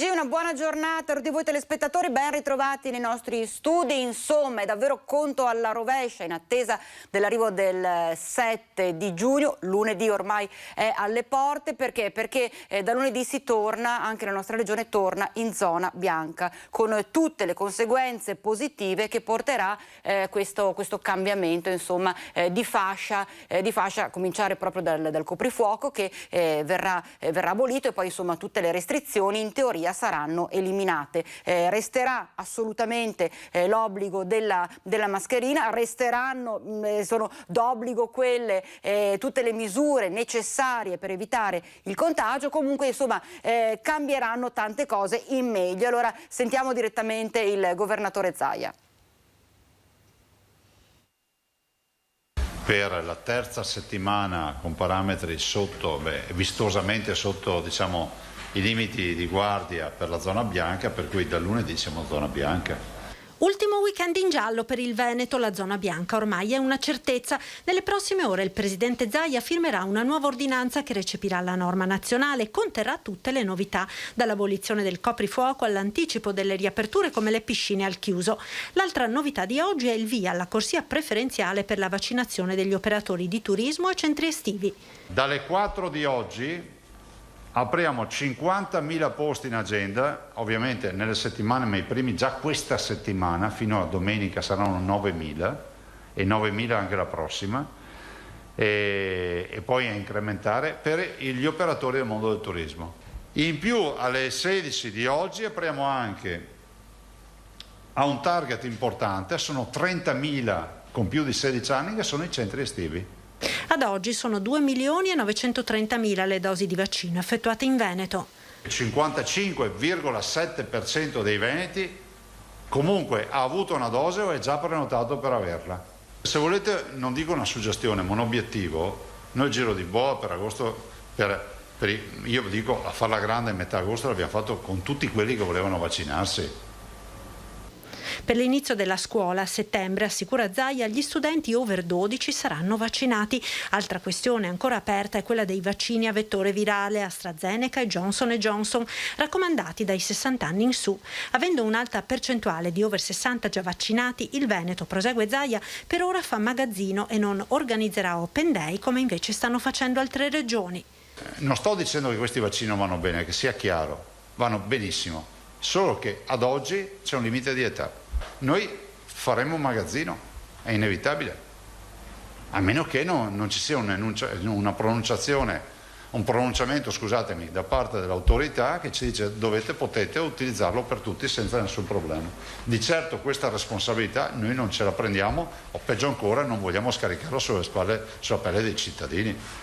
TG, una buona giornata a tutti voi telespettatori, ben ritrovati nei nostri studi. Insomma, è davvero conto alla rovescia in attesa dell'arrivo del 7 di giugno. Lunedì ormai è alle porte. Perché da lunedì si torna, anche la nostra regione torna in zona bianca, con tutte le conseguenze positive che porterà questo cambiamento, insomma, di fascia, a cominciare proprio dal coprifuoco che verrà abolito, e poi insomma tutte le restrizioni in teoria saranno eliminate. Resterà assolutamente l'obbligo della mascherina, resteranno, sono d'obbligo quelle, tutte le misure necessarie per evitare il contagio. Comunque insomma cambieranno tante cose in meglio. Allora sentiamo direttamente il governatore Zaia. Per la terza settimana con parametri vistosamente sotto, diciamo, i limiti di guardia per la zona bianca, per cui da lunedì siamo in zona bianca. Ultimo weekend in giallo per il Veneto, la zona bianca ormai è una certezza. Nelle prossime ore il presidente Zaia firmerà una nuova ordinanza che recepirà la norma nazionale e conterrà tutte le novità, dall'abolizione del coprifuoco all'anticipo delle riaperture come le piscine al chiuso. L'altra novità di oggi è il via alla corsia preferenziale per la vaccinazione degli operatori di turismo e centri estivi. Dalle 4 di oggi apriamo 50.000 posti in agenda, ovviamente nelle settimane, ma i primi già questa settimana, fino a domenica saranno 9.000 e 9.000 anche la prossima, e poi a incrementare per gli operatori del mondo del turismo. In più alle 16 di oggi apriamo anche a un target importante, sono 30.000 con più di 16 anni che sono i centri estivi. Ad oggi sono 2.930.000 le dosi di vaccino effettuate in Veneto. Il 55,7% dei veneti comunque ha avuto una dose o è già prenotato per averla. Se volete, non dico una suggestione, ma un obiettivo, noi il giro di boa per agosto, io dico a farla grande a metà agosto l'abbiamo fatto con tutti quelli che volevano vaccinarsi. Per l'inizio della scuola a settembre, assicura Zaia, gli studenti over 12 saranno vaccinati. Altra questione ancora aperta è quella dei vaccini a vettore virale AstraZeneca e Johnson & Johnson, raccomandati dai 60 anni in su. Avendo un'alta percentuale di over 60 già vaccinati, il Veneto, prosegue Zaia, per ora fa magazzino e non organizzerà open day come invece stanno facendo altre regioni. Non sto dicendo che questi vaccini non vanno bene, che sia chiaro, vanno benissimo, solo che ad oggi c'è un limite di età. Noi faremo un magazzino, è inevitabile, a meno che non ci sia un pronunciamento, scusatemi, da parte dell'autorità che ci dice potete utilizzarlo per tutti senza nessun problema. Di certo questa responsabilità noi non ce la prendiamo, o peggio ancora non vogliamo scaricarlo sulla pelle dei cittadini.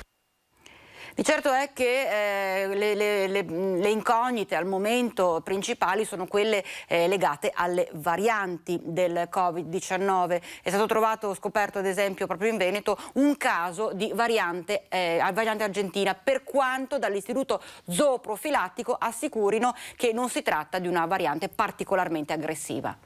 Di certo è che le incognite al momento principali sono quelle legate alle varianti del Covid-19. È stato scoperto ad esempio proprio in Veneto un caso di variante argentina, per quanto dall'Istituto Zooprofilattico assicurino che non si tratta di una variante particolarmente aggressiva.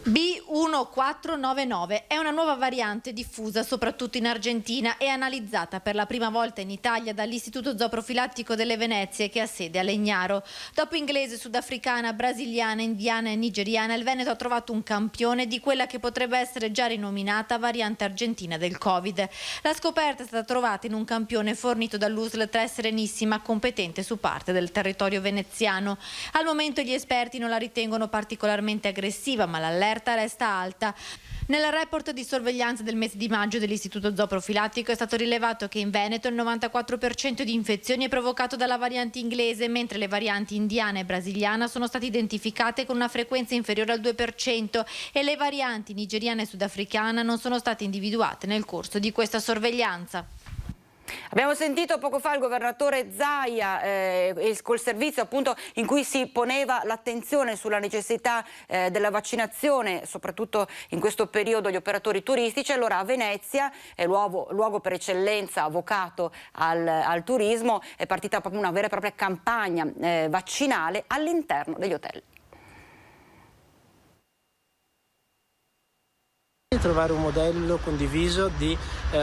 B1499 è una nuova variante diffusa soprattutto in Argentina e analizzata per la prima volta in Italia dall'Istituto Zooprofilattico delle Venezie, che ha sede a Legnaro. Dopo inglese, sudafricana, brasiliana, indiana e nigeriana, il Veneto ha trovato un campione di quella che potrebbe essere già rinominata variante argentina del Covid. La scoperta è stata trovata in un campione fornito dall'USL 3 Serenissima, competente su parte del territorio veneziano. Al momento gli esperti non la ritengono particolarmente aggressiva, ma l'allerta resta alta. Nel report di sorveglianza del mese di maggio dell'Istituto Zooprofilattico è stato rilevato che in Veneto il 94% di infezioni è provocato dalla variante inglese, mentre le varianti indiana e brasiliana sono state identificate con una frequenza inferiore al 2% e le varianti nigeriana e sudafricana non sono state individuate nel corso di questa sorveglianza. Abbiamo sentito poco fa il governatore Zaia col servizio appunto in cui si poneva l'attenzione sulla necessità della vaccinazione, soprattutto in questo periodo, gli operatori turistici. Allora a Venezia, luogo per eccellenza avocato al turismo, è partita proprio una vera e propria campagna vaccinale all'interno degli hotel. trovare un modello condiviso di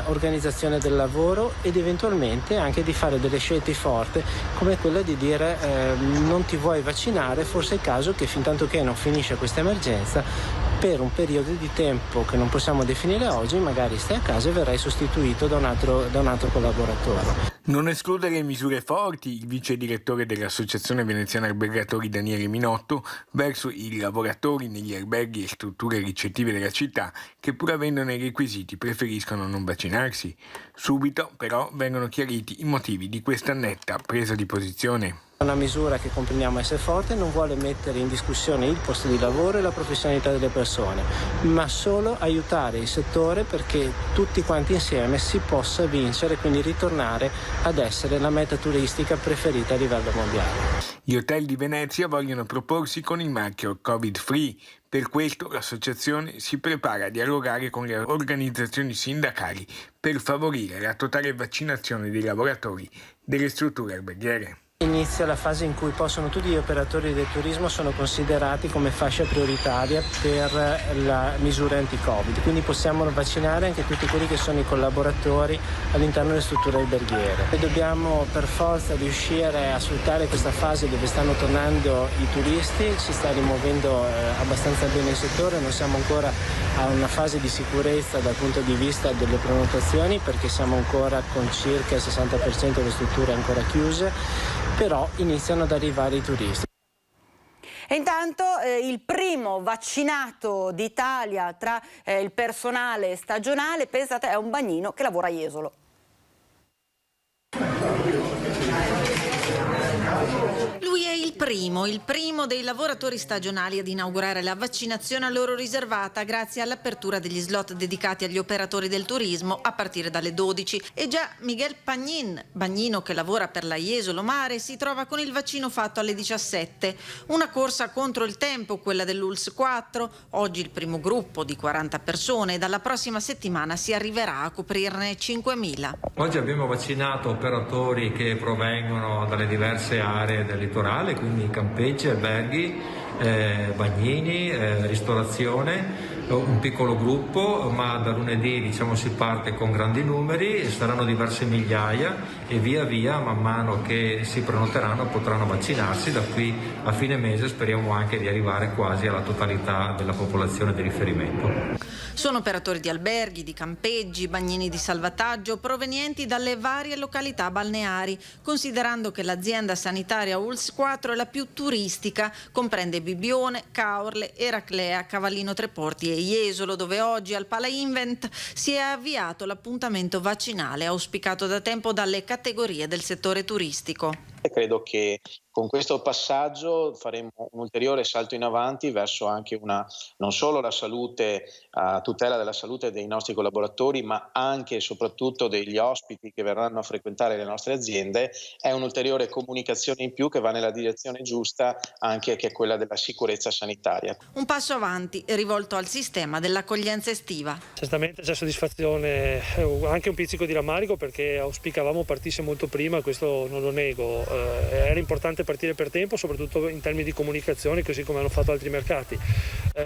organizzazione del lavoro ed eventualmente anche di fare delle scelte forti come quella di dire non ti vuoi vaccinare, forse è il caso che fin tanto che non finisce questa emergenza, per un periodo di tempo che non possiamo definire oggi, magari stai a casa e verrai sostituito da un altro collaboratore. Non escludere misure forti, il vice direttore dell'Associazione Veneziana Albergatori Daniele Minotto, verso i lavoratori negli alberghi e strutture ricettive della città che pur avendone i requisiti preferiscono non vaccinarsi. Subito però vengono chiariti i motivi di questa netta presa di posizione. Una misura che comprendiamo essere forte non vuole mettere in discussione il posto di lavoro e la professionalità delle persone, ma solo aiutare il settore perché tutti quanti insieme si possa vincere, quindi ritornare ad essere la meta turistica preferita a livello mondiale. Gli hotel di Venezia vogliono proporsi con il marchio Covid Free. Per questo l'associazione si prepara a dialogare con le organizzazioni sindacali per favorire la totale vaccinazione dei lavoratori delle strutture alberghiere. Inizia la fase in cui tutti gli operatori del turismo sono considerati come fascia prioritaria per la misura anti-Covid, quindi possiamo vaccinare anche tutti quelli che sono i collaboratori all'interno delle strutture alberghiere. E dobbiamo per forza riuscire a sfruttare questa fase dove stanno tornando i turisti, si sta rimuovendo abbastanza bene il settore, non siamo ancora a una fase di sicurezza dal punto di vista delle prenotazioni perché siamo ancora con circa il 60% delle strutture ancora chiuse, però iniziano ad arrivare i turisti. E intanto il primo vaccinato d'Italia tra il personale stagionale, pensate, è un bagnino che lavora a Jesolo. Lui è il primo dei lavoratori stagionali ad inaugurare la vaccinazione a loro riservata grazie all'apertura degli slot dedicati agli operatori del turismo a partire dalle 12. E già Miguel Pagnin, bagnino che lavora per la Jesolo Mare, si trova con il vaccino fatto alle 17. Una corsa contro il tempo, quella dell'ULS 4. Oggi il primo gruppo di 40 persone e dalla prossima settimana si arriverà a coprirne 5.000. Oggi abbiamo vaccinato operatori che provengono dalle diverse aree del litorale, quindi campeggi, alberghi, bagnini, ristorazione, un piccolo gruppo, ma da lunedì si parte con grandi numeri, saranno diverse migliaia e via via, man mano che si prenoteranno, potranno vaccinarsi. Da qui a fine mese speriamo anche di arrivare quasi alla totalità della popolazione di riferimento. Sono operatori di alberghi, di campeggi, bagnini di salvataggio provenienti dalle varie località balneari, considerando che l'azienda sanitaria ULS 4 è la più turistica, comprende Bibbione, Caorle, Eraclea, Cavallino Treporti e Jesolo, dove oggi al Pala Invent si è avviato l'appuntamento vaccinale auspicato da tempo dalle categorie del settore turistico. Credo che con questo passaggio faremo un ulteriore salto in avanti verso anche non solo la salute, a tutela della salute dei nostri collaboratori, ma anche e soprattutto degli ospiti che verranno a frequentare le nostre aziende. È un'ulteriore comunicazione in più che va nella direzione giusta, anche che è quella della sicurezza sanitaria. Un passo avanti rivolto al sistema dell'accoglienza estiva. Certamente c'è soddisfazione, anche un pizzico di rammarico perché auspicavamo partisse molto prima, questo non lo nego. Era importante partire per tempo, soprattutto in termini di comunicazione, così come hanno fatto altri mercati.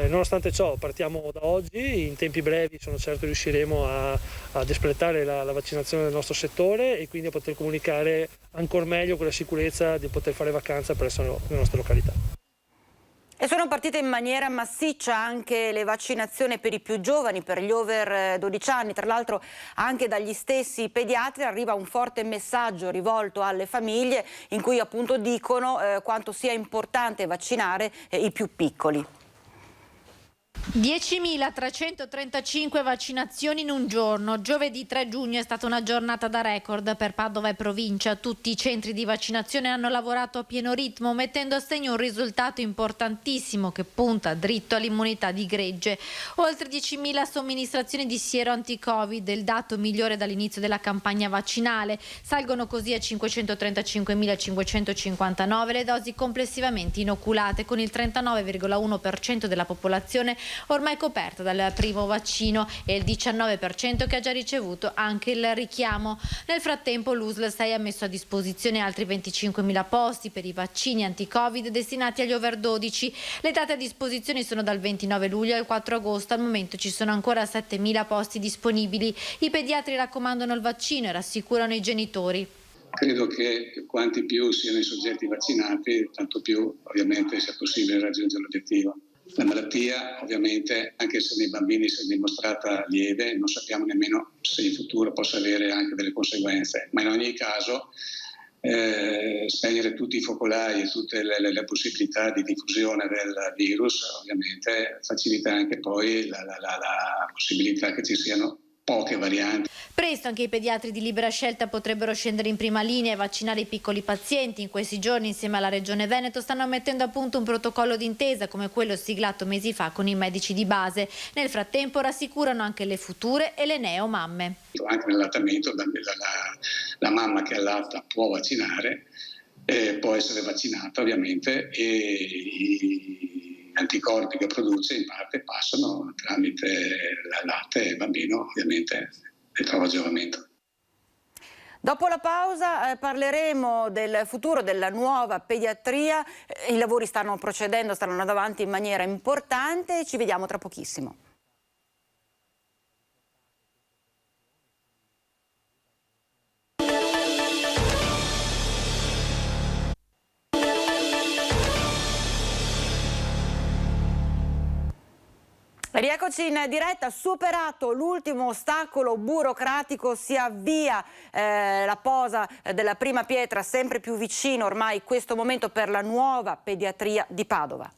Nonostante ciò partiamo da oggi, in tempi brevi sono certo riusciremo ad espletare la vaccinazione del nostro settore e quindi a poter comunicare ancora meglio con la sicurezza di poter fare vacanza presso le nostre località. E sono partite in maniera massiccia anche le vaccinazioni per i più giovani, per gli over 12 anni. Tra l'altro anche dagli stessi pediatri arriva un forte messaggio rivolto alle famiglie in cui appunto dicono quanto sia importante vaccinare i più piccoli. 10.335 vaccinazioni in un giorno. Giovedì 3 giugno è stata una giornata da record per Padova e provincia. Tutti i centri di vaccinazione hanno lavorato a pieno ritmo, mettendo a segno un risultato importantissimo che punta dritto all'immunità di gregge. Oltre 10.000 somministrazioni di siero anti-Covid, il dato migliore dall'inizio della campagna vaccinale. Salgono così a 535.559 le dosi complessivamente inoculate, con il 39,1% della popolazione ormai coperta dal primo vaccino e il 19% che ha già ricevuto anche il richiamo. Nel frattempo l'USL 6 ha messo a disposizione altri 25.000 posti per i vaccini anti-Covid destinati agli over 12. Le date a disposizione sono dal 29 luglio al 4 agosto. Al momento ci sono ancora 7.000 posti disponibili. I pediatri raccomandano il vaccino e rassicurano i genitori. Credo che quanti più siano i soggetti vaccinati, tanto più ovviamente sia possibile raggiungere l'obiettivo. La malattia ovviamente, anche se nei bambini si è dimostrata lieve, non sappiamo nemmeno se in futuro possa avere anche delle conseguenze, ma in ogni caso spegnere tutti i focolai e tutte le possibilità di diffusione del virus ovviamente facilita anche poi la possibilità che ci siano poche varianti. Presto anche i pediatri di libera scelta potrebbero scendere in prima linea e vaccinare i piccoli pazienti. In questi giorni, insieme alla Regione Veneto, stanno mettendo a punto un protocollo d'intesa come quello siglato mesi fa con i medici di base. Nel frattempo rassicurano anche le future e le neomamme. Anche nell'allattamento la mamma che allatta può vaccinare, può essere vaccinata ovviamente, e i anticorpi che produce in parte passano tramite il latte e il bambino ovviamente ne trova giovamento. Dopo la pausa parleremo del futuro della nuova pediatria. I lavori stanno procedendo, stanno andando avanti in maniera importante. Ci vediamo tra pochissimo. Rieccoci in diretta. Superato l'ultimo ostacolo burocratico, si avvia la posa della prima pietra, sempre più vicino ormai questo momento per la nuova pediatria di Padova.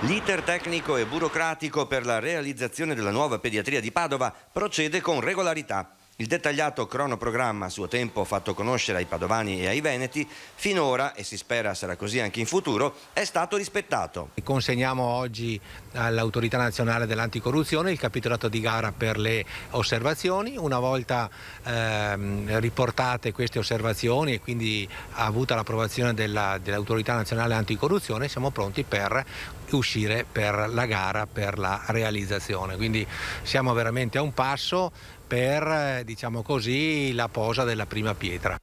L'iter tecnico e burocratico per la realizzazione della nuova pediatria di Padova procede con regolarità. Il dettagliato cronoprogramma a suo tempo fatto conoscere ai padovani e ai veneti, finora, e si spera sarà così anche in futuro, è stato rispettato. Consegniamo oggi all'Autorità Nazionale dell'Anticorruzione il capitolato di gara per le osservazioni. Una volta riportate queste osservazioni e quindi avuta l'approvazione dell'Autorità Nazionale Anticorruzione, siamo pronti per uscire per la gara per la realizzazione. Quindi siamo veramente a un passo per, diciamo così, la posa della prima pietra.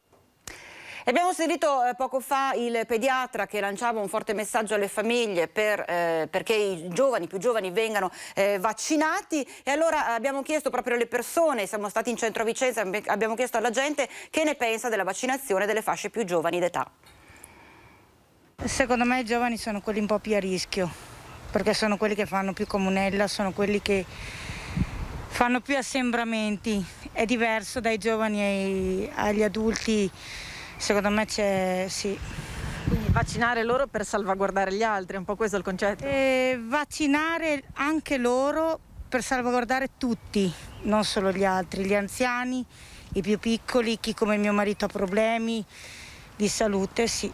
Abbiamo sentito poco fa il pediatra che lanciava un forte messaggio alle famiglie perché i più giovani vengano vaccinati, e allora abbiamo chiesto proprio alle persone, siamo stati in centro a Vicenza, abbiamo chiesto alla gente che ne pensa della vaccinazione delle fasce più giovani d'età. Secondo me i giovani sono quelli un po' più a rischio, perché sono quelli che fanno più comunella, sono quelli che fanno più assembramenti. È diverso dai giovani agli adulti, secondo me sì. Quindi vaccinare loro per salvaguardare gli altri, è un po' questo il concetto? Vaccinare anche loro per salvaguardare tutti, non solo gli altri, gli anziani, i più piccoli, chi come mio marito ha problemi di salute, sì.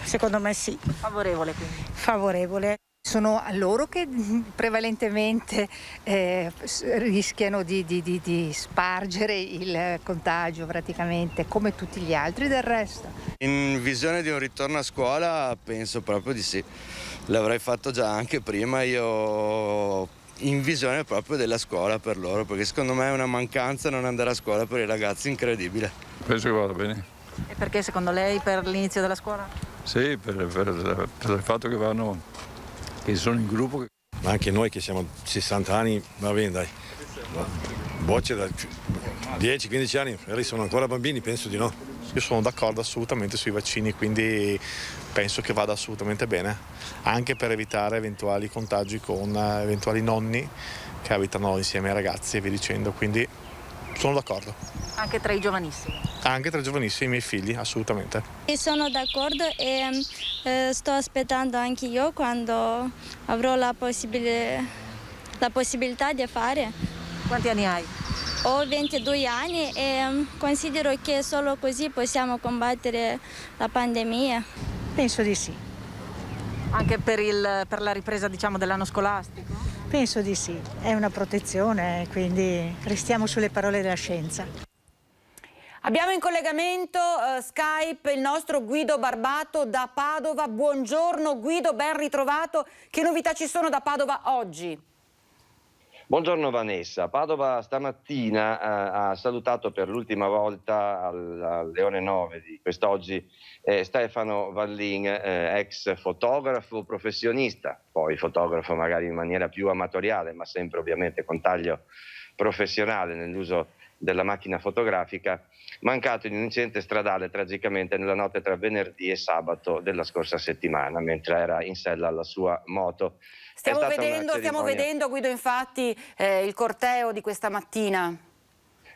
Secondo me sì. Favorevole quindi? Favorevole. Sono loro che prevalentemente rischiano di spargere il contagio praticamente, come tutti gli altri del resto. In visione di un ritorno a scuola penso proprio di sì. L'avrei fatto già anche prima, io in visione proprio della scuola per loro, perché secondo me è una mancanza non andare a scuola per i ragazzi incredibile. Penso che vada bene. E perché secondo lei per l'inizio della scuola? Sì, per il fatto che sono in gruppo. Ma anche noi che siamo 60 anni, va bene dai, bocce da 10-15 anni, magari sono ancora bambini, penso di no. Io sono d'accordo assolutamente sui vaccini, quindi penso che vada assolutamente bene, anche per evitare eventuali contagi con eventuali nonni che abitano insieme ai ragazzi e via dicendo, quindi sono d'accordo. Anche tra i giovanissimi? Anche tra i giovanissimi, i miei figli, assolutamente. Sono d'accordo e sto aspettando anche io quando avrò la possibilità di fare. Quanti anni hai? Ho 22 anni e considero che solo così possiamo combattere la pandemia. Penso di sì. Anche per la ripresa, diciamo, dell'anno scolastico? Penso di sì, è una protezione, quindi restiamo sulle parole della scienza. Abbiamo in collegamento Skype il nostro Guido Barbato da Padova. Buongiorno Guido, ben ritrovato. Che novità ci sono da Padova oggi? Buongiorno Vanessa, Padova stamattina ha salutato per l'ultima volta alle ore 9 di quest'oggi Stefano Vallin, ex fotografo professionista, poi fotografo magari in maniera più amatoriale ma sempre ovviamente con taglio professionale nell'uso della macchina fotografica, mancato in un incidente stradale tragicamente nella notte tra venerdì e sabato della scorsa settimana mentre era in sella alla sua moto. Stiamo vedendo Guido infatti il corteo di questa mattina.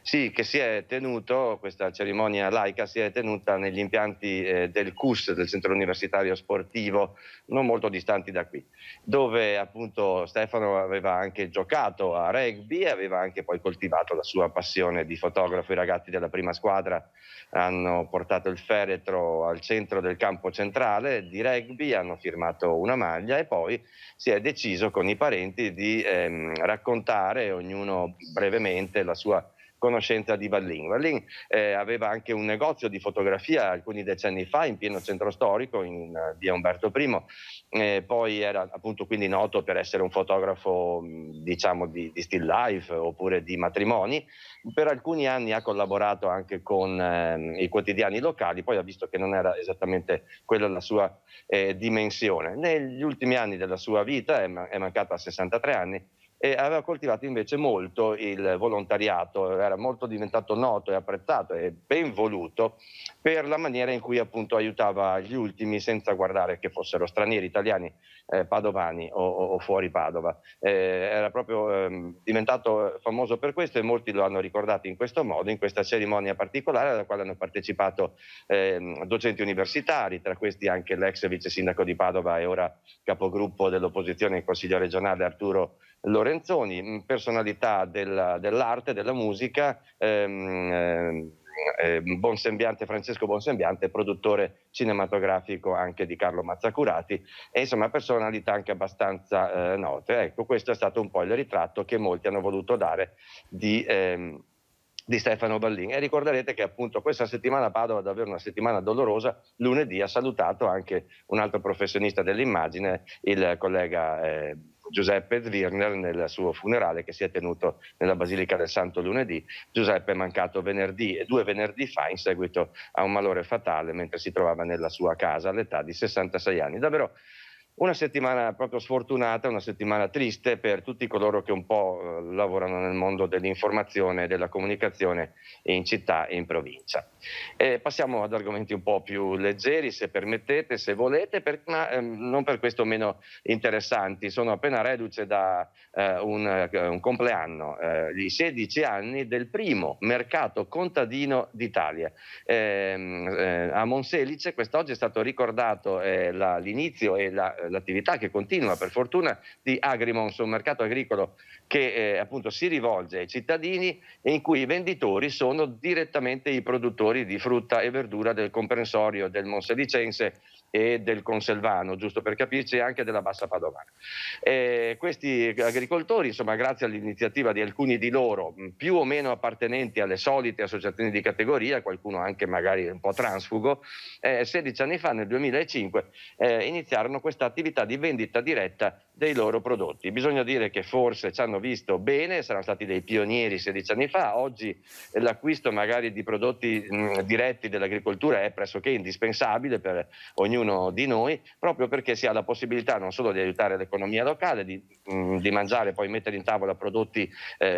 Sì, che si è tenuto, questa cerimonia laica si è tenuta negli impianti del CUS, del Centro Universitario Sportivo, non molto distanti da qui, dove appunto Stefano aveva anche giocato a rugby e aveva anche poi coltivato la sua passione di fotografo. I ragazzi della prima squadra hanno portato il feretro al centro del campo centrale di rugby, hanno firmato una maglia e poi si è deciso con i parenti di raccontare ognuno brevemente la sua conoscenza di Vallin. Vallin aveva anche un negozio di fotografia alcuni decenni fa in pieno centro storico in via Umberto I, poi era appunto quindi noto per essere un fotografo diciamo di still life oppure di matrimoni. Per alcuni anni ha collaborato anche con i quotidiani locali, poi ha visto che non era esattamente quella la sua dimensione. Negli ultimi anni della sua vita, è mancata a 63 anni, e aveva coltivato invece molto il volontariato, era molto diventato noto e apprezzato e ben voluto per la maniera in cui appunto aiutava gli ultimi senza guardare che fossero stranieri, italiani, padovani o fuori Padova. Era proprio diventato famoso per questo e molti lo hanno ricordato in questo modo, in questa cerimonia particolare alla quale hanno partecipato docenti universitari, tra questi anche l'ex vice sindaco di Padova e ora capogruppo dell'opposizione in Consiglio regionale Arturo Lorenzoni, personalità dell'arte, della musica, Francesco Bonsembiante, produttore cinematografico anche di Carlo Mazzacurati e insomma personalità anche abbastanza note. Ecco, questo è stato un po' il ritratto che molti hanno voluto dare di Stefano Vallin. E ricorderete che appunto questa settimana a Padova è davvero una settimana dolorosa. Lunedì ha salutato anche un altro professionista dell'immagine, il collega Giuseppe Zwirner, nel suo funerale che si è tenuto nella Basilica del Santo lunedì. Giuseppe è mancato due venerdì fa in seguito a un malore fatale mentre si trovava nella sua casa all'età di 66 anni. Davvero una settimana proprio sfortunata, una settimana triste per tutti coloro che un po' lavorano nel mondo dell'informazione e della comunicazione in città e in provincia. Passiamo ad argomenti un po' più leggeri, se permettete, se volete, ma non per questo meno interessanti. Sono appena reduce da un compleanno, i 16 anni del primo mercato contadino d'Italia. A Monselice quest'oggi è stato ricordato l'inizio e l'attività che continua per fortuna di Agrimons, un mercato agricolo che appunto si rivolge ai cittadini e in cui i venditori sono direttamente i produttori di frutta e verdura del comprensorio del Monselicense e del Conselvano, giusto per capirci, anche della Bassa Padovana. Questi agricoltori, insomma, grazie all'iniziativa di alcuni di loro, più o meno appartenenti alle solite associazioni di categoria, qualcuno anche magari un po' transfugo, 16 anni fa, nel 2005, iniziarono questa attività di vendita diretta dei loro prodotti. Bisogna dire che forse ci hanno visto bene, saranno stati dei pionieri 16 anni fa. Oggi l'acquisto magari di prodotti diretti dell'agricoltura è pressoché indispensabile per ognuno di noi, proprio perché si ha la possibilità non solo di aiutare l'economia locale, di mangiare, poi mettere in tavola prodotti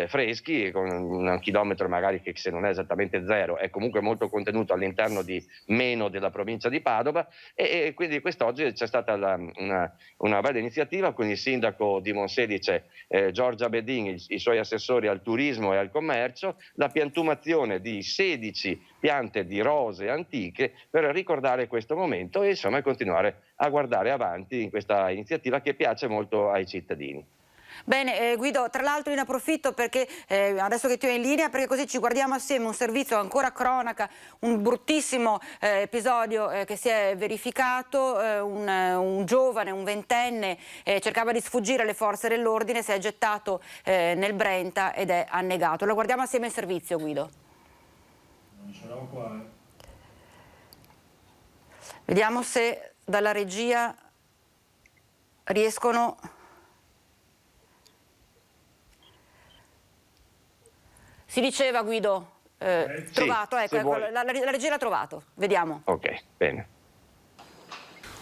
freschi con un chilometro magari che se non è esattamente zero è comunque molto contenuto all'interno di meno della provincia di Padova e quindi quest'oggi c'è stata una bella iniziativa con il sindaco di Monselice Giorgia Bedin, i suoi assessori al turismo e al commercio, la piantumazione di 16 piante di rose antiche per ricordare questo momento e insomma continuare a guardare avanti in questa iniziativa che piace molto ai cittadini. Bene, Guido, tra l'altro ne approfitto perché adesso che ti ho in linea, perché così ci guardiamo assieme un servizio ancora cronaca, un bruttissimo episodio che si è verificato, un giovane, un ventenne, cercava di sfuggire alle forze dell'ordine, si è gettato nel Brenta ed è annegato. Lo guardiamo assieme in servizio, Guido. Vediamo se dalla regia riescono... Si diceva, Guido, trovato, sì, ecco, la regia l'ha trovato, vediamo. Ok, bene.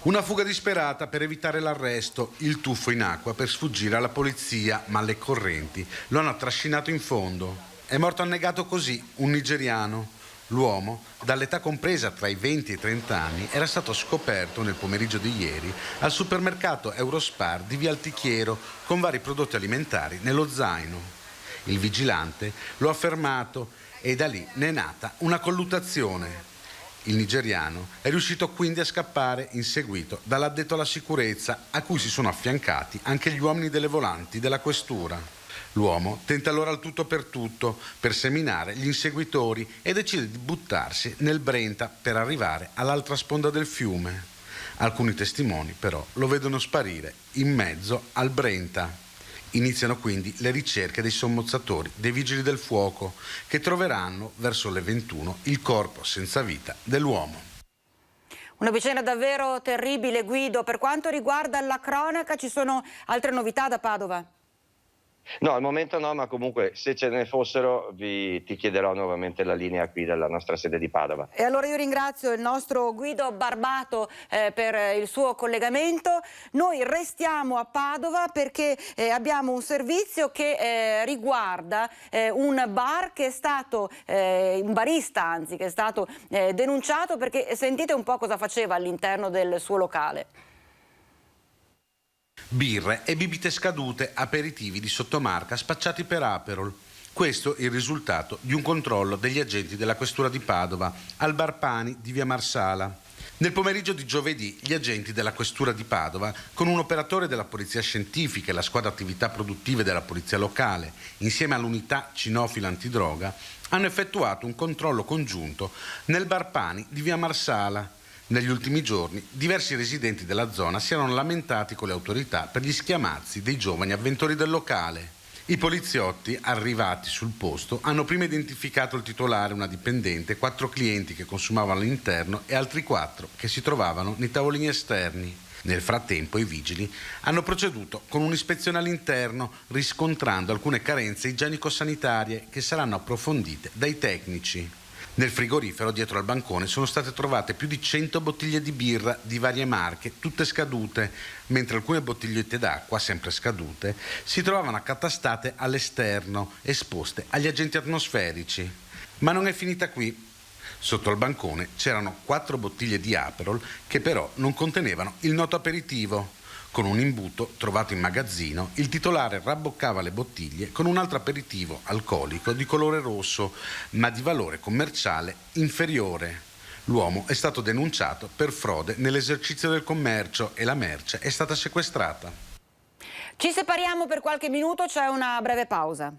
Una fuga disperata per evitare l'arresto, il tuffo in acqua per sfuggire alla polizia, ma le correnti lo hanno trascinato in fondo. È morto annegato così un nigeriano. L'uomo, dall'età compresa tra i 20 e i 30 anni, era stato scoperto nel pomeriggio di ieri al supermercato Eurospar di Via Altichiero con vari prodotti alimentari nello zaino. Il vigilante lo ha fermato e da lì ne è nata una colluttazione. Il nigeriano è riuscito quindi a scappare inseguito dall'addetto alla sicurezza, a cui si sono affiancati anche gli uomini delle volanti della questura. L'uomo tenta allora il tutto per seminare gli inseguitori e decide di buttarsi nel Brenta per arrivare all'altra sponda del fiume. Alcuni testimoni però lo vedono sparire in mezzo al Brenta. Iniziano quindi le ricerche dei sommozzatori, dei vigili del fuoco, che troveranno verso le 21 il corpo senza vita dell'uomo. Una vicenda davvero terribile, Guido. Per quanto riguarda la cronaca, ci sono altre novità da Padova? No, al momento no, ma comunque se ce ne fossero ti chiederò nuovamente la linea qui della nostra sede di Padova. E allora io ringrazio il nostro Guido Barbato per il suo collegamento. Noi restiamo a Padova perché abbiamo un servizio che riguarda un bar che è stato, un barista anzi, che è stato denunciato perché sentite un po' cosa faceva all'interno del suo locale. Birre e bibite scadute, aperitivi di sottomarca spacciati per Aperol. Questo è il risultato di un controllo degli agenti della questura di Padova al Bar Pani di via Marsala. Nel pomeriggio di giovedì gli agenti della questura di Padova, con un operatore della polizia scientifica e la squadra attività produttive della polizia locale, insieme all'unità cinofila antidroga, hanno effettuato un controllo congiunto nel Bar Pani di via Marsala. Negli ultimi giorni diversi residenti della zona si erano lamentati con le autorità per gli schiamazzi dei giovani avventori del locale. I poliziotti, arrivati sul posto, hanno prima identificato il titolare, una dipendente, 4 clienti che consumavano all'interno e altri 4 che si trovavano nei tavolini esterni. Nel frattempo i vigili hanno proceduto con un'ispezione all'interno, riscontrando alcune carenze igienico-sanitarie che saranno approfondite dai tecnici. Nel frigorifero dietro al bancone sono state trovate più di 100 bottiglie di birra di varie marche, tutte scadute, mentre alcune bottigliette d'acqua, sempre scadute, si trovavano accatastate all'esterno, esposte agli agenti atmosferici. Ma non è finita qui. Sotto al bancone c'erano 4 bottiglie di Aperol che però non contenevano il noto aperitivo. Con un imbuto trovato in magazzino, il titolare rabboccava le bottiglie con un altro aperitivo alcolico di colore rosso, ma di valore commerciale inferiore. L'uomo è stato denunciato per frode nell'esercizio del commercio e la merce è stata sequestrata. Ci separiamo per qualche minuto, c'è una breve pausa.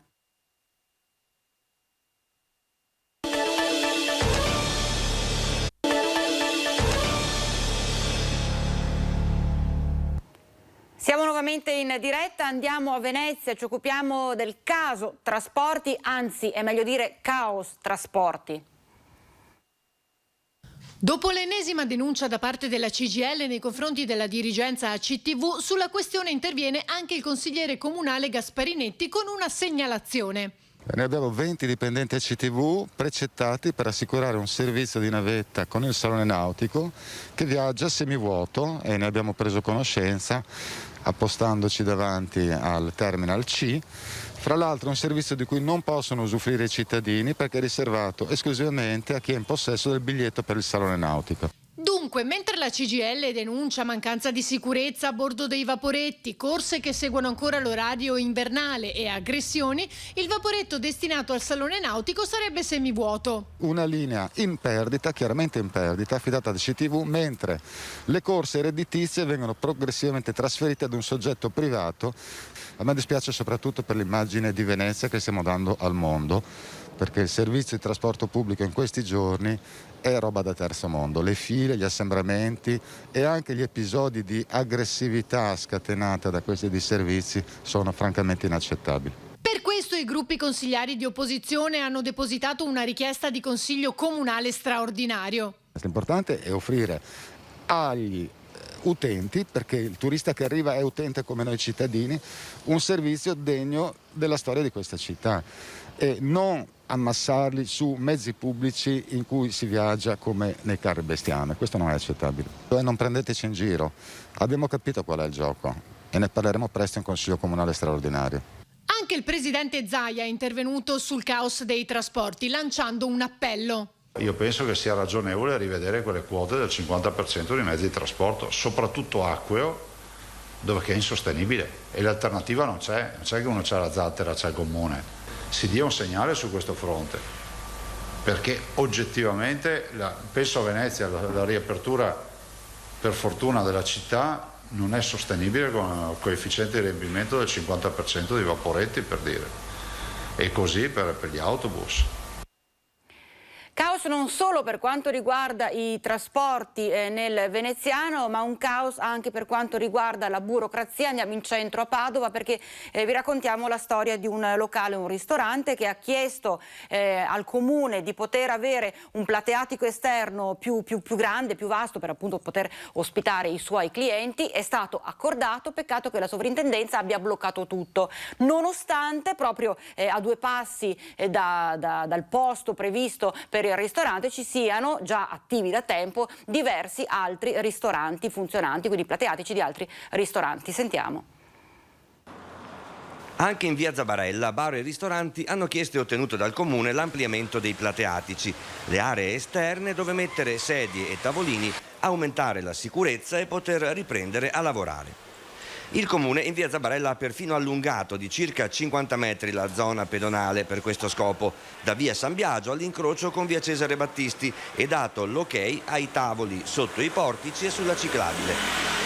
Siamo nuovamente in diretta, andiamo a Venezia, ci occupiamo del caso trasporti, anzi è meglio dire caos trasporti. Dopo l'ennesima denuncia da parte della CGIL nei confronti della dirigenza ACTV, sulla questione interviene anche il consigliere comunale Gasparinetti con una segnalazione. Noi abbiamo 20 dipendenti ACTV precettati per assicurare un servizio di navetta con il salone nautico che viaggia semivuoto e ne abbiamo preso conoscenza appostandoci davanti al Terminal C. Fra l'altro un servizio di cui non possono usufruire i cittadini perché è riservato esclusivamente a chi è in possesso del biglietto per il salone nautico. Dunque, mentre la CGIL denuncia mancanza di sicurezza a bordo dei vaporetti, corse che seguono ancora l'orario invernale e aggressioni, il vaporetto destinato al salone nautico sarebbe semivuoto. Una linea in perdita, chiaramente in perdita, affidata da CTV, mentre le corse redditizie vengono progressivamente trasferite ad un soggetto privato. A me dispiace soprattutto per l'immagine di Venezia che stiamo dando al mondo, perché il servizio di trasporto pubblico in questi giorni è roba da terzo mondo. Le file, gli assembramenti e anche gli episodi di aggressività scatenata da questi disservizi sono francamente inaccettabili. Per questo i gruppi consigliari di opposizione hanno depositato una richiesta di consiglio comunale straordinario. L'importante è offrire agli utenti, perché il turista che arriva è utente come noi cittadini, un servizio degno della storia di questa città e non ammassarli su mezzi pubblici in cui si viaggia come nei carri bestiame. Questo non è accettabile. Non prendeteci in giro, abbiamo capito qual è il gioco e ne parleremo presto in Consiglio Comunale straordinario. Anche il presidente Zaia è intervenuto sul caos dei trasporti, lanciando un appello. Io penso che sia ragionevole rivedere quelle quote del 50% dei mezzi di trasporto, soprattutto acqueo, dove è insostenibile e l'alternativa non c'è che uno c'ha la zattera, c'è il gommone. Si dia un segnale su questo fronte, perché oggettivamente penso a Venezia, la riapertura per fortuna della città non è sostenibile con un coefficiente di riempimento del 50% di vaporetti, per dire, e così per gli autobus. Caos non solo per quanto riguarda i trasporti nel veneziano, ma un caos anche per quanto riguarda la burocrazia. Andiamo in centro a Padova perché vi raccontiamo la storia di un locale, un ristorante che ha chiesto al comune di poter avere un plateatico esterno più grande, più vasto, per appunto poter ospitare i suoi clienti. È stato accordato, peccato che la sovrintendenza abbia bloccato tutto, nonostante proprio a 2 passi dal posto previsto per il ristorante ci siano già attivi da tempo diversi altri ristoranti funzionanti, quindi plateatici di altri ristoranti. Sentiamo. Anche in via Zabarella, bar e ristoranti hanno chiesto e ottenuto dal comune l'ampliamento dei plateatici, le aree esterne dove mettere sedie e tavolini, aumentare la sicurezza e poter riprendere a lavorare. Il comune in via Zabarella ha perfino allungato di circa 50 metri la zona pedonale per questo scopo, da via San Biagio all'incrocio con via Cesare Battisti, e dato l'ok ai tavoli sotto i portici e sulla ciclabile.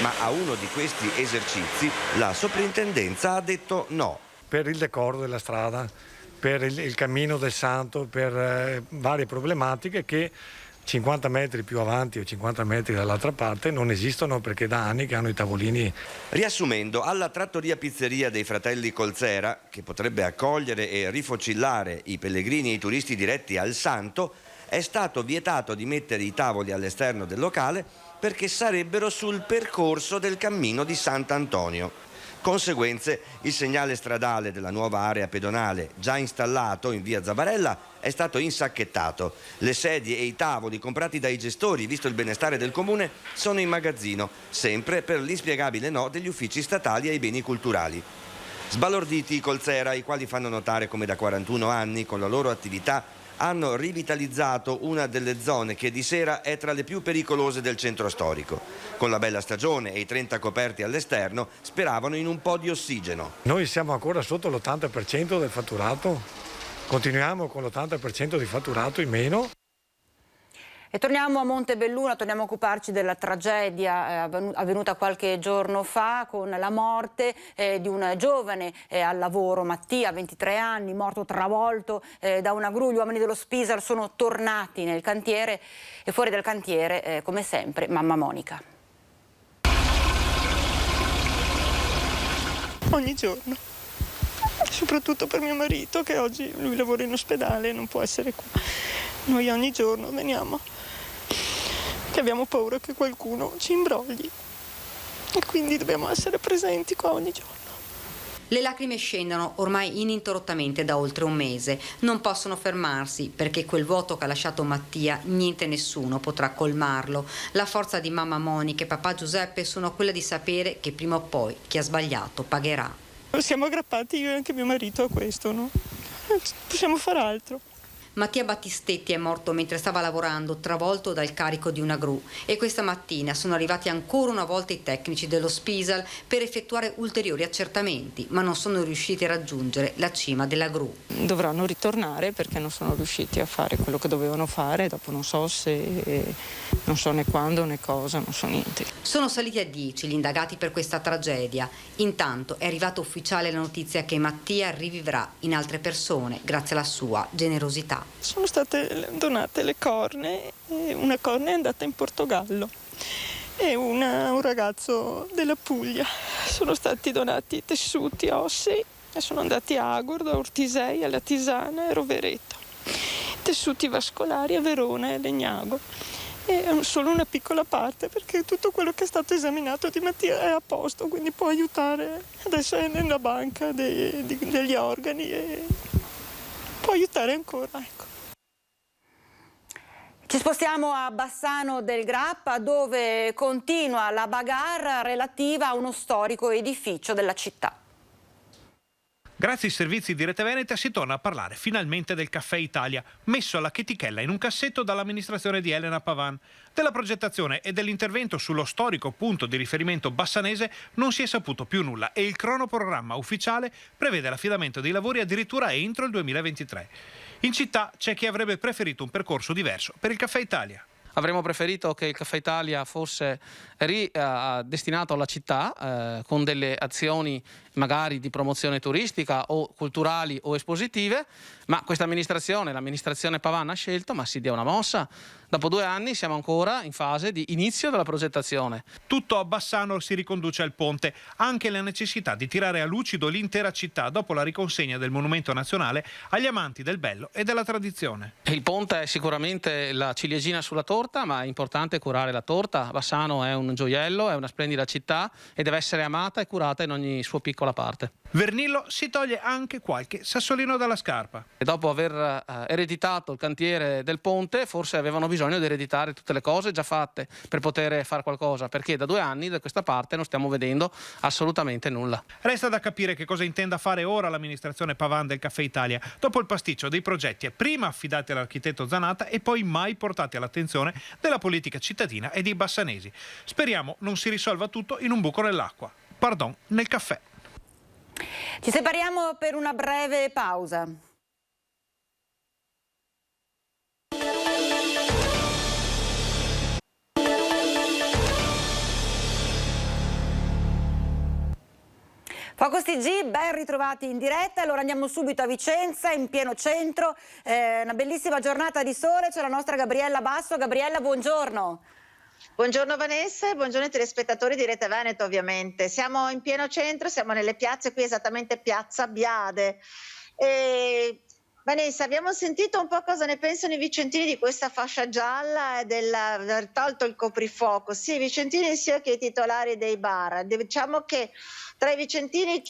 Ma a uno di questi esercizi la soprintendenza ha detto no. Per il decoro della strada, per il cammino del santo, per varie problematiche che 50 metri più avanti o 50 metri dall'altra parte non esistono, perché da anni che hanno i tavolini. Riassumendo, alla trattoria pizzeria dei fratelli Colzera, che potrebbe accogliere e rifocillare i pellegrini e i turisti diretti al Santo, è stato vietato di mettere i tavoli all'esterno del locale perché sarebbero sul percorso del cammino di Sant'Antonio. Conseguenze, il segnale stradale della nuova area pedonale già installato in via Zabarella è stato insacchettato. Le sedie e i tavoli comprati dai gestori, visto il benestare del comune, sono in magazzino, sempre per l'inspiegabile no degli uffici statali ai beni culturali. Sbalorditi i Colzera, i quali fanno notare come da 41 anni con la loro attività hanno rivitalizzato una delle zone che di sera è tra le più pericolose del centro storico. Con la bella stagione e i 30 coperti all'esterno speravano in un po' di ossigeno. Noi siamo ancora sotto l'80% del fatturato, continuiamo con l'80% di fatturato in meno. E torniamo a Montebelluna, torniamo a occuparci della tragedia avvenuta qualche giorno fa con la morte di un giovane al lavoro, Mattia, 23 anni, morto travolto da una gru. Gli uomini dello Spisal sono tornati nel cantiere e fuori dal cantiere, come sempre, mamma Monica. Ogni giorno, soprattutto per mio marito che oggi lui lavora in ospedale e non può essere qua. Noi ogni giorno veniamo, che abbiamo paura che qualcuno ci imbrogli e quindi dobbiamo essere presenti qua ogni giorno. Le lacrime scendono ormai ininterrottamente da oltre un mese. Non possono fermarsi perché quel vuoto che ha lasciato Mattia niente e nessuno potrà colmarlo. La forza di mamma Monica e papà Giuseppe sono quella di sapere che prima o poi chi ha sbagliato pagherà. Siamo aggrappati io e anche mio marito a questo, no? Non possiamo fare altro. Mattia Battistetti è morto mentre stava lavorando, travolto dal carico di una gru, e questa mattina sono arrivati ancora una volta i tecnici dello Spisal per effettuare ulteriori accertamenti, ma non sono riusciti a raggiungere la cima della gru. Dovranno ritornare perché non sono riusciti a fare quello che dovevano fare, dopo non so se, non so né quando né cosa, non so niente. Sono saliti a 10 gli indagati per questa tragedia. Intanto è arrivata ufficiale la notizia che Mattia rivivrà in altre persone grazie alla sua generosità. Sono state donate le cornee, e una cornea è andata in Portogallo e un ragazzo della Puglia. Sono stati donati tessuti, ossi e sono andati a Agordo, a Ortisei, alla Tisana e Rovereto. Tessuti vascolari a Verona e Legnago. E è solo una piccola parte, perché tutto quello che è stato esaminato di Mattia è a posto, quindi può aiutare. Adesso è nella banca degli organi e può aiutare ancora, ecco. Ci spostiamo a Bassano del Grappa, dove continua la bagarre relativa a uno storico edificio della città. Grazie ai servizi di Rete Veneta si torna a parlare finalmente del Caffè Italia, messo alla chetichella in un cassetto dall'amministrazione di Elena Pavan. Della progettazione e dell'intervento sullo storico punto di riferimento bassanese non si è saputo più nulla e il cronoprogramma ufficiale prevede l'affidamento dei lavori addirittura entro il 2023. In città c'è chi avrebbe preferito un percorso diverso per il Caffè Italia. Avremmo preferito che il Caffè Italia fosse destinato alla città con delle azioni magari di promozione turistica o culturali o espositive, ma questa amministrazione, l'amministrazione Pavan, ha scelto, ma si dia una mossa. Dopo 2 anni siamo ancora in fase di inizio della progettazione. Tutto a Bassano si riconduce al ponte, anche la necessità di tirare a lucido l'intera città dopo la riconsegna del monumento nazionale agli amanti del bello e della tradizione. Il ponte è sicuramente la ciliegina sulla torta, ma è importante curare la torta. Bassano è un gioiello, è una splendida città e deve essere amata e curata in ogni sua piccola parte. Vernillo si toglie anche qualche sassolino dalla scarpa. E dopo aver ereditato il cantiere del ponte, forse avevano bisogno di ereditare tutte le cose già fatte per poter fare qualcosa, perché da 2 anni da questa parte non stiamo vedendo assolutamente nulla. Resta da capire che cosa intenda fare ora l'amministrazione Pavan del Caffè Italia, dopo il pasticcio dei progetti prima affidati all'architetto Zanatta e poi mai portati all'attenzione della politica cittadina e dei bassanesi. Speriamo non si risolva tutto in un buco nell'acqua. Pardon, nel caffè. Ci separiamo per una breve pausa. Focus TG, ben ritrovati in diretta. Allora andiamo subito a Vicenza, in pieno centro, una bellissima giornata di sole, c'è la nostra Gabriella Basso. Gabriella, buongiorno. Buongiorno Vanessa e buongiorno ai telespettatori di Rete Veneto ovviamente. Siamo in pieno centro, siamo nelle piazze, qui esattamente Piazza Biade. Vanessa, abbiamo sentito un po' cosa ne pensano i vicentini di questa fascia gialla e aver tolto il coprifuoco, sia i vicentini sia che i titolari dei bar. Diciamo che tra i vicentini,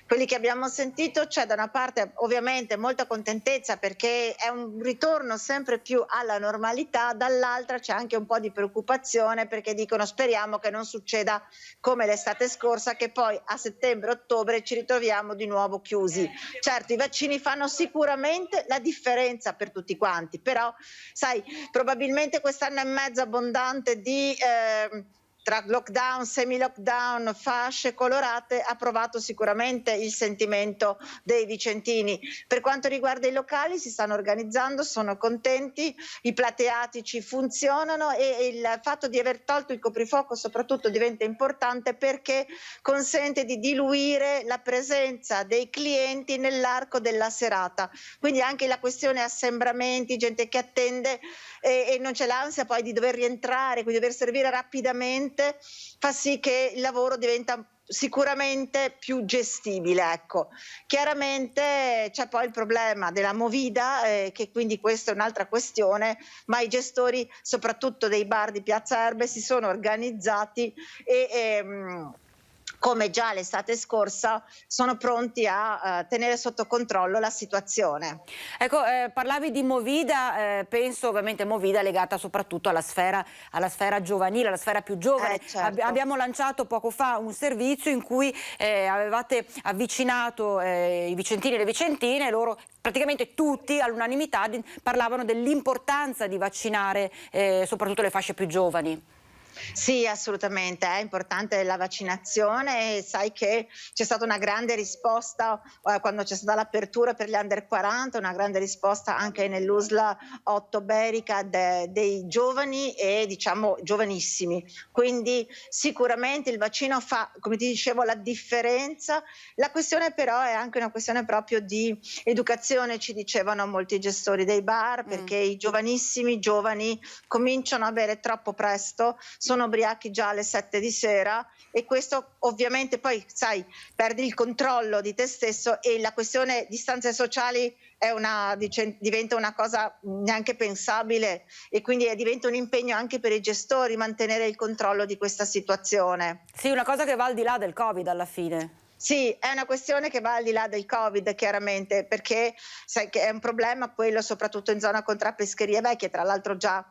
quelli che abbiamo sentito, c'è da una parte ovviamente molta contentezza perché è un ritorno sempre più alla normalità, dall'altra c'è anche un po' di preoccupazione perché dicono speriamo che non succeda come l'estate scorsa, che poi a settembre-ottobre ci ritroviamo di nuovo chiusi. Certo, i vaccini fanno sicuramente la differenza per tutti quanti, però sai, probabilmente quest'anno e mezzo abbondante di tra lockdown, semi-lockdown, fasce colorate ha provato sicuramente il sentimento dei vicentini. Per quanto riguarda i locali si stanno organizzando, sono contenti, i plateatici funzionano e il fatto di aver tolto il coprifuoco soprattutto diventa importante perché consente di diluire la presenza dei clienti nell'arco della serata. Quindi anche la questione assembramenti, gente che attende e non c'è l'ansia poi di dover rientrare, quindi dover servire rapidamente, fa sì che il lavoro diventa sicuramente più gestibile. Ecco. Chiaramente c'è poi il problema della movida, che quindi questa è un'altra questione, ma i gestori soprattutto dei bar di Piazza Erbe si sono organizzati e come già l'estate scorsa, sono pronti a tenere sotto controllo la situazione. Ecco, parlavi di movida, penso ovviamente movida legata soprattutto alla sfera giovanile, alla sfera più giovane. Certo. Abbiamo lanciato poco fa un servizio in cui avevate avvicinato i vicentini e le vicentine, loro praticamente tutti all'unanimità parlavano dell'importanza di vaccinare soprattutto le fasce più giovani. Sì, assolutamente, è importante la vaccinazione e sai che c'è stata una grande risposta quando c'è stata l'apertura per gli under 40, una grande risposta anche nell'USLA 8 Berica dei giovani e diciamo giovanissimi, quindi sicuramente il vaccino fa, come ti dicevo, la differenza. La questione però è anche una questione proprio di educazione, ci dicevano molti gestori dei bar, perché i giovani cominciano a bere troppo presto, sono ubriachi già alle 7 di sera, e questo ovviamente poi, sai, perdi il controllo di te stesso, e la questione distanze sociali diventa una cosa neanche pensabile, e quindi diventa un impegno anche per i gestori mantenere il controllo di questa situazione. Sì, una cosa che va al di là del Covid alla fine. Sì, è una questione che va al di là del Covid, chiaramente, perché sai che è un problema quello soprattutto in zona Contrappescherie Vecchie. Tra l'altro già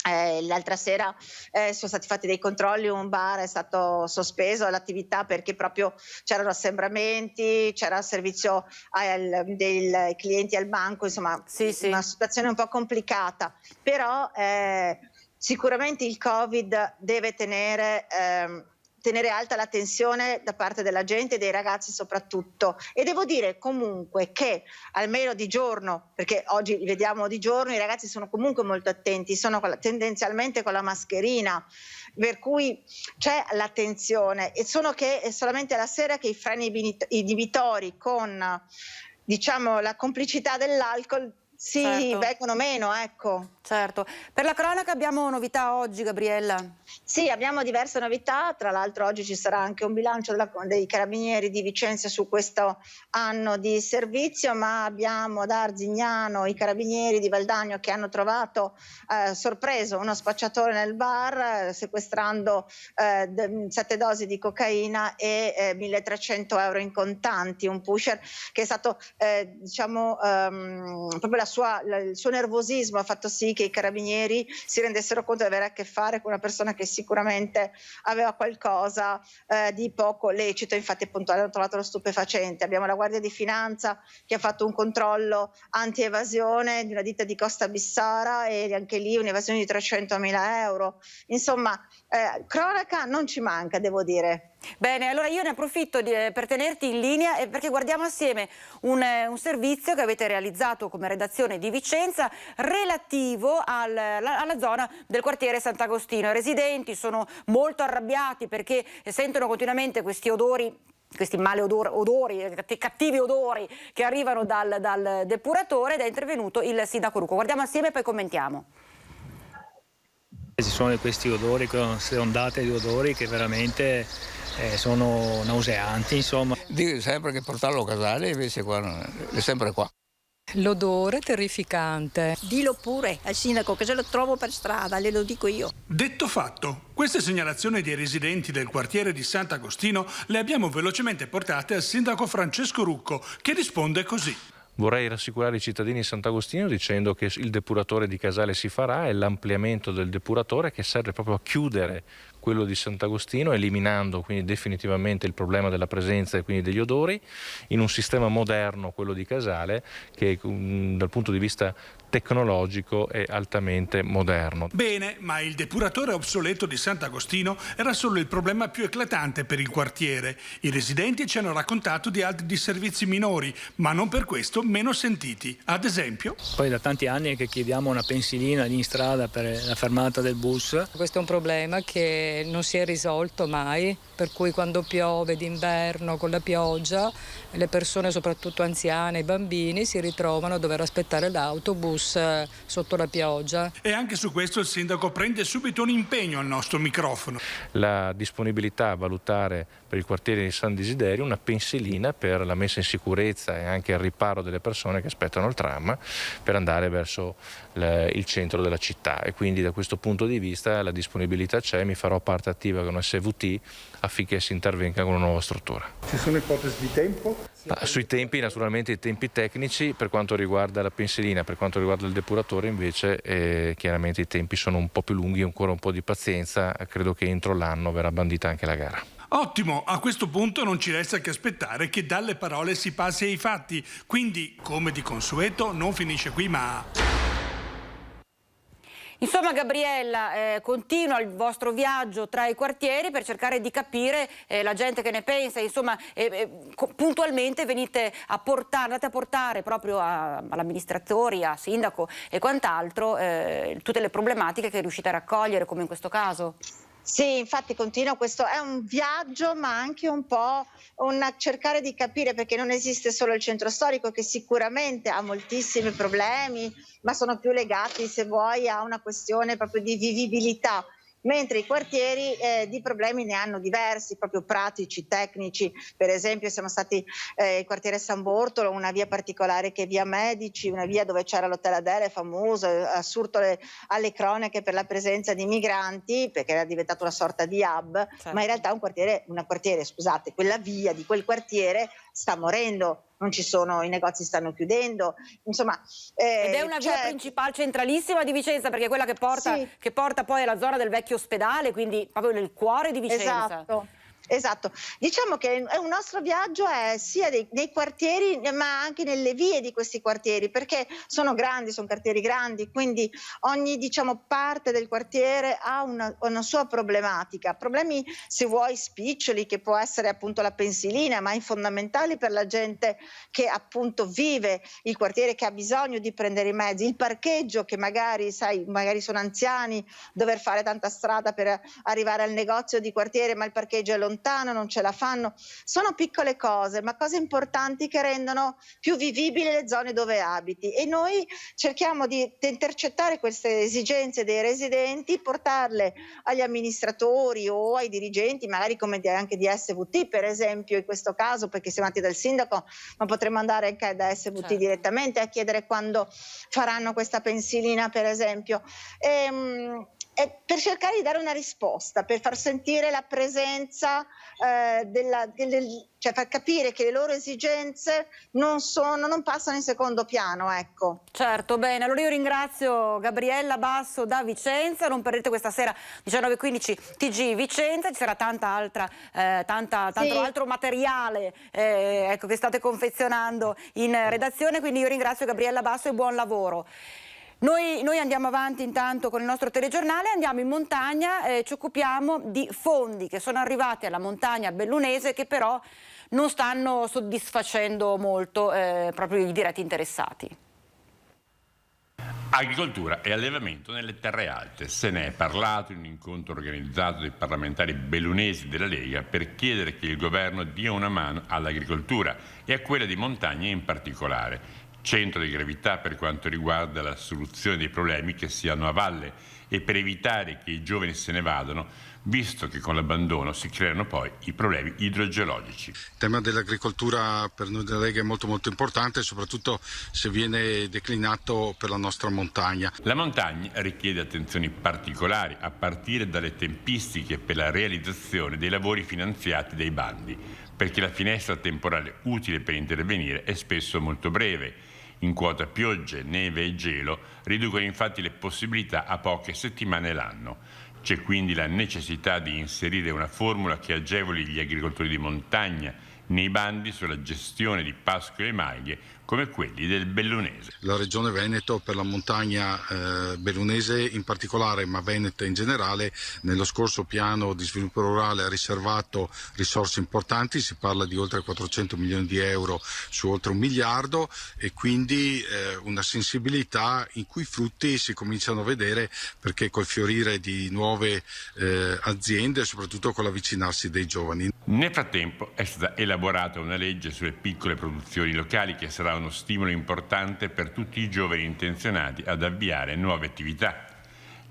l'altra sera sono stati fatti dei controlli, un bar è stato sospeso all'attività perché proprio c'erano assembramenti, c'era il servizio dei clienti al banco, insomma una situazione un po' complicata, però sicuramente il Covid deve tenere alta la tensione da parte della gente e dei ragazzi soprattutto. E devo dire comunque che almeno di giorno, perché oggi li vediamo di giorno, i ragazzi sono comunque molto attenti, sono tendenzialmente con la mascherina, per cui c'è l'attenzione, e è solamente alla sera che i freni inibitori con, diciamo, la complicità dell'alcol vengono meno, ecco. Certo. Per la cronaca abbiamo novità oggi, Gabriella? Sì, abbiamo diverse novità, tra l'altro oggi ci sarà anche un bilancio dei Carabinieri di Vicenza su questo anno di servizio, ma abbiamo da Arzignano i Carabinieri di Valdagno che hanno sorpreso uno spacciatore nel bar sequestrando 7 dosi di cocaina e 1.300 euro in contanti, un pusher che è stato proprio il suo nervosismo ha fatto sì che i carabinieri si rendessero conto di avere a che fare con una persona che sicuramente aveva qualcosa di poco lecito. Infatti appunto hanno trovato lo stupefacente. Abbiamo la Guardia di Finanza che ha fatto un controllo anti-evasione di una ditta di Costa Bissara, e anche lì un'evasione di 300.000 euro. Insomma, cronaca non ci manca, devo dire. Bene, allora io ne approfitto per tenerti in linea perché guardiamo assieme un servizio che avete realizzato come redazione di Vicenza relativo alla zona del quartiere Sant'Agostino. I residenti sono molto arrabbiati perché sentono continuamente questi odori, questi cattivi odori che arrivano dal depuratore, ed è intervenuto il sindaco Rucco. Guardiamo assieme e poi commentiamo. Ci sono questi odori, queste ondate di odori che veramente sono nauseanti, insomma. Dico sempre che portarlo a casale, invece qua è sempre qua. L'odore terrificante. Dillo pure al sindaco che se lo trovo per strada, glielo dico io. Detto fatto, queste segnalazioni dei residenti del quartiere di Sant'Agostino le abbiamo velocemente portate al sindaco Francesco Rucco, che risponde così. Vorrei rassicurare i cittadini di Sant'Agostino dicendo che il depuratore di Casale si farà, e l'ampliamento del depuratore che serve proprio a chiudere quello di Sant'Agostino, eliminando quindi definitivamente il problema della presenza e quindi degli odori, in un sistema moderno, quello di Casale, che dal punto di vista tecnologico è altamente moderno. Bene, ma il depuratore obsoleto di Sant'Agostino era solo il problema più eclatante per il quartiere. I residenti ci hanno raccontato di altri disservizi minori, ma non per questo meno sentiti. Ad esempio... Poi da tanti anni che chiediamo una pensilina lì in strada per la fermata del bus. Questo è un problema che non si è risolto mai, per cui quando piove d'inverno con la pioggia le persone, soprattutto anziane, i bambini, si ritrovano a dover aspettare l'autobus sotto la pioggia. E anche su questo il sindaco prende subito un impegno al nostro microfono. La disponibilità a valutare per il quartiere di San Desiderio una pensilina per la messa in sicurezza e anche il riparo delle persone che aspettano il tram per andare verso il centro della città, e quindi da questo punto di vista la disponibilità c'è. Mi farò parte attiva con SVT affinché si intervenga con una nuova struttura. Ci sono ipotesi di tempo? Sui tempi, naturalmente i tempi tecnici per quanto riguarda la pensilina, per quanto riguarda il depuratore invece chiaramente i tempi sono un po' più lunghi, ancora un po' di pazienza, credo che entro l'anno verrà bandita anche la gara. Ottimo, a questo punto non ci resta che aspettare che dalle parole si passi ai fatti, quindi come di consueto non finisce qui ma... Insomma, Gabriella, continua il vostro viaggio tra i quartieri per cercare di capire la gente che ne pensa. Insomma, puntualmente andate a portare proprio all'amministratori, a sindaco e quant'altro tutte le problematiche che riuscite a raccogliere, come in questo caso. Sì, infatti continua, questo è un viaggio ma anche un po' cercare di capire, perché non esiste solo il centro storico che sicuramente ha moltissimi problemi, ma sono più legati, se vuoi, a una questione proprio di vivibilità. mentre i quartieri di problemi ne hanno diversi, proprio pratici, tecnici. Per esempio siamo stati il quartiere San Bortolo, una via particolare che è via Medici, una via dove c'era l'Hotel Adele, famoso, assurdo alle cronache per la presenza di migranti, perché era diventato una sorta di hub, certo. Ma in realtà quella via di quel quartiere sta morendo. Non ci sono, i negozi stanno chiudendo, insomma. Ed è una via principale centralissima di Vicenza, perché è quella che porta poi alla zona del vecchio ospedale, quindi proprio nel cuore di Vicenza. Esatto, diciamo che un nostro viaggio è sia nei quartieri ma anche nelle vie di questi quartieri, perché sono quartieri grandi, quindi ogni parte del quartiere ha una sua problematica, problemi se vuoi spiccioli, che può essere appunto la pensilina, ma fondamentali per la gente che appunto vive il quartiere, che ha bisogno di prendere i mezzi, il parcheggio, che magari sono anziani, dover fare tanta strada per arrivare al negozio di quartiere, ma il parcheggio è lontano, non ce la fanno. Sono piccole cose, ma cose importanti che rendono più vivibili le zone dove abiti, e noi cerchiamo di intercettare queste esigenze dei residenti, portarle agli amministratori o ai dirigenti, magari come anche di SVT, per esempio in questo caso, perché siamo andati dal sindaco, ma potremmo andare anche da SVT direttamente a chiedere quando faranno questa pensilina, per esempio. Per cercare di dare una risposta, per far sentire la presenza, cioè far capire che le loro esigenze non passano in secondo piano, ecco. Certo, bene, allora io ringrazio Gabriella Basso da Vicenza, non perdete questa sera 19:15 TG Vicenza, ci sarà tanto altro materiale che state confezionando in redazione, quindi io ringrazio Gabriella Basso e buon lavoro. Noi andiamo avanti intanto con il nostro telegiornale, andiamo in montagna, ci occupiamo di fondi che sono arrivati alla montagna bellunese, che però non stanno soddisfacendo molto proprio i diretti interessati. Agricoltura e allevamento nelle terre alte. Se ne è parlato in un incontro organizzato dai parlamentari bellunesi della Lega per chiedere che il governo dia una mano all'agricoltura e a quella di montagna in particolare. Centro di gravità per quanto riguarda la soluzione dei problemi che si hanno a valle e per evitare che i giovani se ne vadano, visto che con l'abbandono si creano poi i problemi idrogeologici. Il tema dell'agricoltura per noi della Lega è molto importante, soprattutto se viene declinato per la nostra montagna. La montagna richiede attenzioni particolari, a partire dalle tempistiche per la realizzazione dei lavori finanziati dai bandi, perché la finestra temporale utile per intervenire è spesso molto breve. In quota piogge, neve e gelo riducono infatti le possibilità a poche settimane l'anno. C'è quindi la necessità di inserire una formula che agevoli gli agricoltori di montagna nei bandi sulla gestione di pascoli e maglie come quelli del Bellunese. La Regione Veneto per la montagna bellunese in particolare, ma veneta in generale, nello scorso piano di sviluppo rurale ha riservato risorse importanti, si parla di oltre 400 milioni di euro su oltre 1 miliardo, e quindi una sensibilità in cui i frutti si cominciano a vedere, perché col fiorire di nuove aziende, soprattutto con l'avvicinarsi dei giovani. Nel frattempo è stata elaborata una legge sulle piccole produzioni locali che sarà uno stimolo importante per tutti i giovani intenzionati ad avviare nuove attività.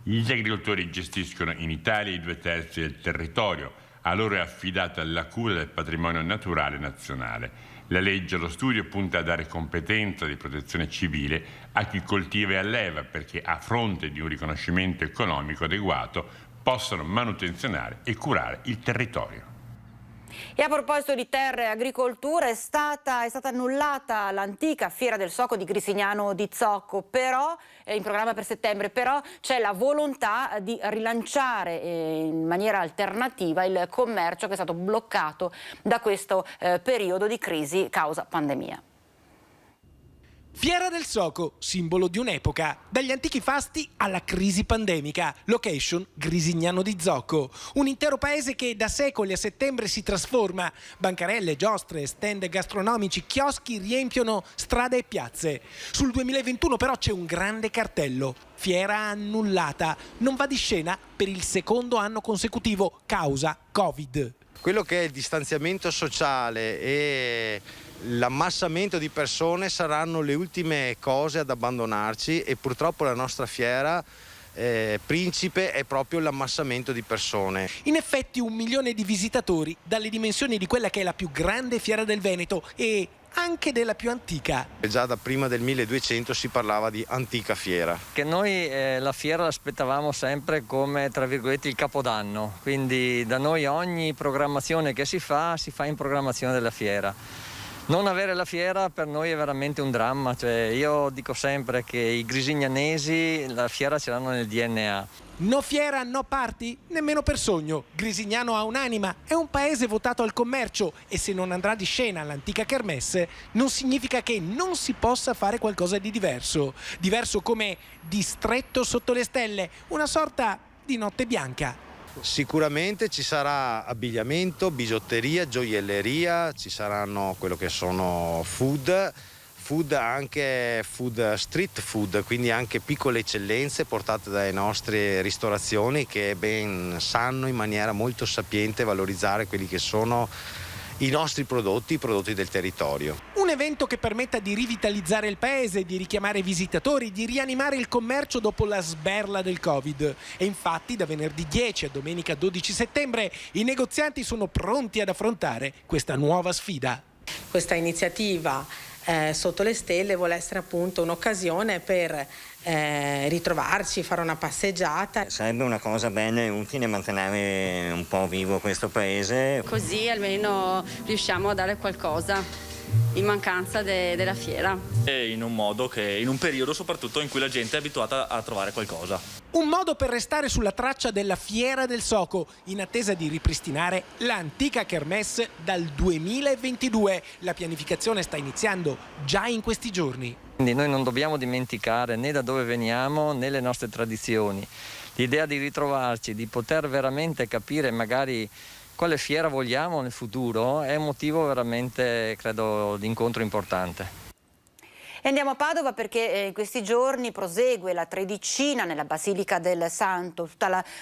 Gli agricoltori gestiscono in Italia i 2/3 del territorio, a loro è affidata la cura del patrimonio naturale nazionale. La legge allo studio punta a dare competenza di protezione civile a chi coltiva e alleva, perché a fronte di un riconoscimento economico adeguato possano manutenzionare e curare il territorio. E a proposito di terre e agricoltura, è stata annullata l'antica Fiera del Soco di Grisignano di Zocco, però in programma per settembre, però c'è la volontà di rilanciare in maniera alternativa il commercio che è stato bloccato da questo periodo di crisi causa pandemia. Fiera del Soco, simbolo di un'epoca, dagli antichi fasti alla crisi pandemica, location Grisignano di Zocco, un intero paese che da secoli a settembre si trasforma, bancarelle, giostre, stand gastronomici, chioschi riempiono strade e piazze. Sul 2021 però c'è un grande cartello, fiera annullata, non va di scena per il secondo anno consecutivo, causa Covid. Quello che è il distanziamento sociale e l'ammassamento di persone saranno le ultime cose ad abbandonarci, e purtroppo la nostra fiera principe è proprio l'ammassamento di persone. In effetti 1 milione di visitatori, dalle dimensioni di quella che è la più grande fiera del Veneto e anche della più antica. Già da prima del 1200 si parlava di antica fiera. Che noi la fiera l'aspettavamo sempre come, tra virgolette, il capodanno, quindi da noi ogni programmazione che si fa in programmazione della fiera. Non avere la fiera per noi è veramente un dramma, cioè io dico sempre che i grisignanesi la fiera ce l'hanno nel DNA. No fiera, no party? Nemmeno per sogno. Grisignano ha un'anima, è un paese votato al commercio e se non andrà di scena all'antica kermesse non significa che non si possa fare qualcosa di diverso. Diverso come distretto sotto le stelle, una sorta di notte bianca. Sicuramente ci sarà abbigliamento, bigiotteria, gioielleria, ci saranno quello che sono food, anche food, street food, quindi anche piccole eccellenze portate dalle nostre ristorazioni che ben sanno in maniera molto sapiente valorizzare quelli che sono i nostri prodotti, i prodotti del territorio. Un evento che permetta di rivitalizzare il paese, di richiamare visitatori, di rianimare il commercio dopo la sberla del Covid. E infatti da venerdì 10 a domenica 12 settembre i negozianti sono pronti ad affrontare questa nuova sfida. Questa iniziativa sotto le stelle vuole essere appunto un'occasione per ritrovarci, fare una passeggiata. Sarebbe una cosa bella e utile mantenere un po' vivo questo paese. Così almeno riusciamo a dare qualcosa in mancanza della fiera. E in un modo che, in un periodo soprattutto in cui la gente è abituata a trovare qualcosa. Un modo per restare sulla traccia della Fiera del Soco, in attesa di ripristinare l'antica kermesse dal 2022. La pianificazione sta iniziando già in questi giorni. Quindi noi non dobbiamo dimenticare né da dove veniamo né le nostre tradizioni. L'idea di ritrovarci, di poter veramente capire magari quale fiera vogliamo nel futuro è un motivo veramente, credo, di incontro importante. E andiamo a Padova perché in questi giorni prosegue la Tredicina nella Basilica del Santo,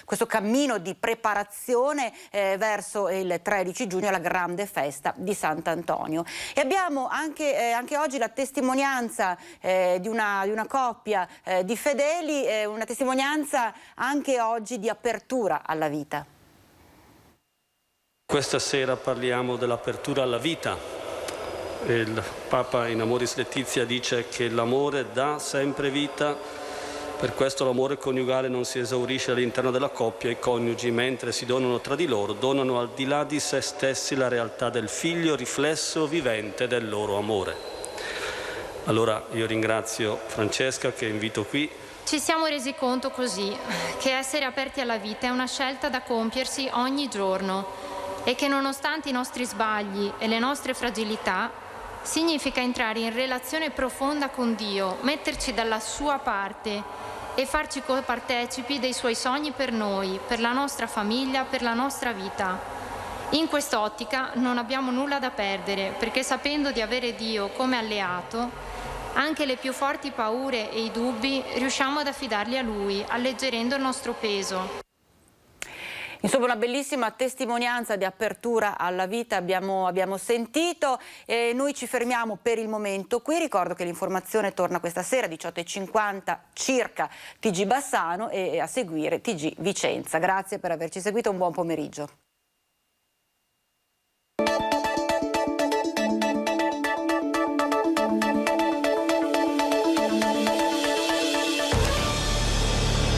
questo cammino di preparazione verso il 13 giugno, la grande festa di Sant'Antonio. E abbiamo anche oggi la testimonianza di una coppia di fedeli, una testimonianza anche oggi di apertura alla vita. Questa sera parliamo dell'apertura alla vita. Il Papa in Amoris Laetitia dice che l'amore dà sempre vita, per questo l'amore coniugale non si esaurisce all'interno della coppia. I coniugi, mentre si donano tra di loro, donano al di là di se stessi la realtà del figlio, riflesso vivente del loro amore. Allora io ringrazio Francesca che invito qui. Ci siamo resi conto così che essere aperti alla vita è una scelta da compiersi ogni giorno e che nonostante i nostri sbagli e le nostre fragilità significa entrare in relazione profonda con Dio, metterci dalla sua parte e farci copartecipi dei suoi sogni per noi, per la nostra famiglia, per la nostra vita. In quest'ottica non abbiamo nulla da perdere, perché sapendo di avere Dio come alleato, anche le più forti paure e i dubbi riusciamo ad affidarli a Lui, alleggerendo il nostro peso. Insomma, una bellissima testimonianza di apertura alla vita abbiamo sentito e noi ci fermiamo per il momento qui. Ricordo che l'informazione torna questa sera 18:50 circa TG Bassano e a seguire TG Vicenza. Grazie per averci seguito, un buon pomeriggio.